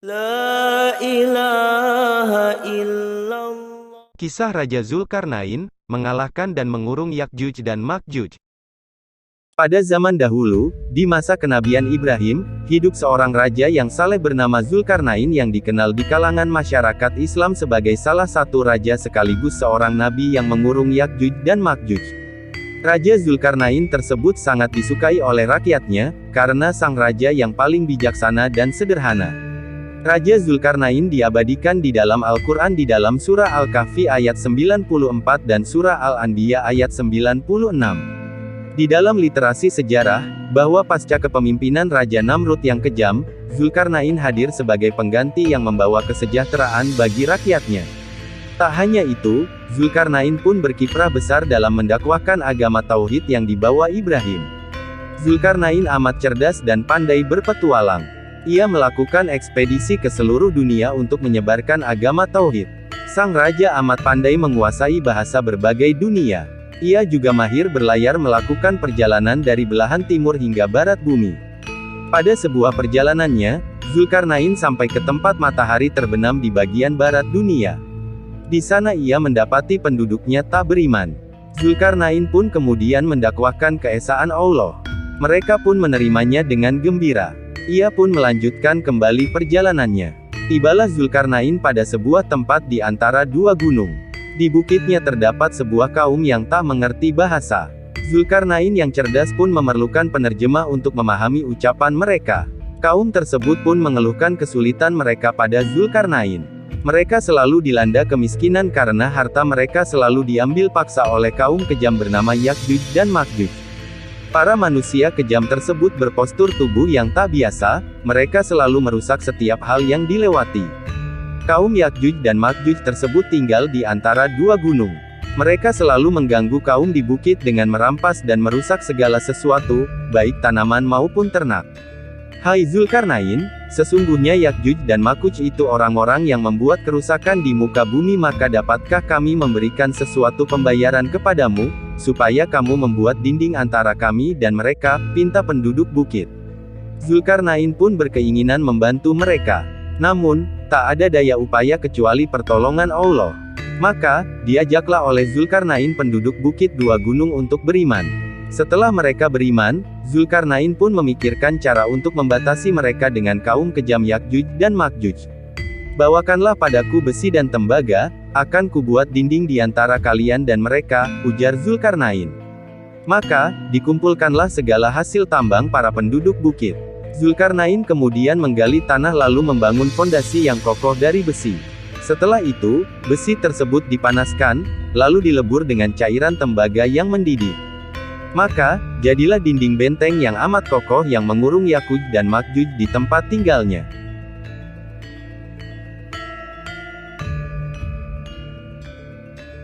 La ilaha illallah. Kisah Raja Zulkarnain, mengalahkan dan mengurung Yakjuj dan Makjuj. Pada zaman dahulu, di masa kenabian Ibrahim, hidup seorang raja yang saleh bernama Zulkarnain yang dikenal di kalangan masyarakat Islam sebagai salah satu raja sekaligus seorang nabi yang mengurung Yakjuj dan Makjuj. Raja Zulkarnain tersebut sangat disukai oleh rakyatnya, karena sang raja yang paling bijaksana dan sederhana. Raja Zulkarnain diabadikan di dalam Al-Quran di dalam Surah Al-Kahfi ayat 94 dan Surah Al-Anbiya ayat 96. Di dalam literasi sejarah, bahwa pasca kepemimpinan Raja Namrud yang kejam, Zulkarnain hadir sebagai pengganti yang membawa kesejahteraan bagi rakyatnya. Tak hanya itu, Zulkarnain pun berkiprah besar dalam mendakwahkan agama Tauhid yang dibawa Ibrahim. Zulkarnain amat cerdas dan pandai berpetualang. Ia melakukan ekspedisi ke seluruh dunia untuk menyebarkan agama Tauhid. Sang raja amat pandai menguasai bahasa berbagai dunia. Ia juga mahir berlayar melakukan perjalanan dari belahan timur hingga barat bumi. Pada sebuah perjalanannya, Zulkarnain sampai ke tempat matahari terbenam di bagian barat dunia. Di sana ia mendapati penduduknya tak beriman. Zulkarnain pun kemudian mendakwahkan keesaan Allah. Mereka pun menerimanya dengan gembira. Ia pun melanjutkan kembali perjalanannya. Tibalah Zulkarnain pada sebuah tempat di antara dua gunung. Di bukitnya terdapat sebuah kaum yang tak mengerti bahasa. Zulkarnain yang cerdas pun memerlukan penerjemah untuk memahami ucapan mereka. Kaum tersebut pun mengeluhkan kesulitan mereka pada Zulkarnain. Mereka selalu dilanda kemiskinan karena harta mereka selalu diambil paksa oleh kaum kejam bernama Yakjuj dan Makjuj. Para manusia kejam tersebut berpostur tubuh yang tak biasa, mereka selalu merusak setiap hal yang dilewati. Kaum Yakjuj dan Makjuj tersebut tinggal di antara dua gunung. Mereka selalu mengganggu kaum di bukit dengan merampas dan merusak segala sesuatu, baik tanaman maupun ternak. Hai Zulkarnain, sesungguhnya Yakjuj dan Makjuj itu orang-orang yang membuat kerusakan di muka bumi, maka dapatkah kami memberikan sesuatu pembayaran kepadamu, supaya kamu membuat dinding antara kami dan mereka, pinta penduduk bukit. Zulkarnain pun berkeinginan membantu mereka. Namun, tak ada daya upaya kecuali pertolongan Allah. Maka, diajaklah oleh Zulkarnain penduduk bukit dua gunung untuk beriman. Setelah mereka beriman, Zulkarnain pun memikirkan cara untuk membatasi mereka dengan kaum kejam Yakjuj dan Makjuj. Bawakanlah padaku besi dan tembaga, akan kubuat dinding di antara kalian dan mereka, ujar Zulkarnain. Maka, dikumpulkanlah segala hasil tambang para penduduk bukit. Zulkarnain kemudian menggali tanah lalu membangun fondasi yang kokoh dari besi. Setelah itu, besi tersebut dipanaskan, lalu dilebur dengan cairan tembaga yang mendidih. Maka, jadilah dinding benteng yang amat kokoh yang mengurung Yakjuj dan Makjuj di tempat tinggalnya.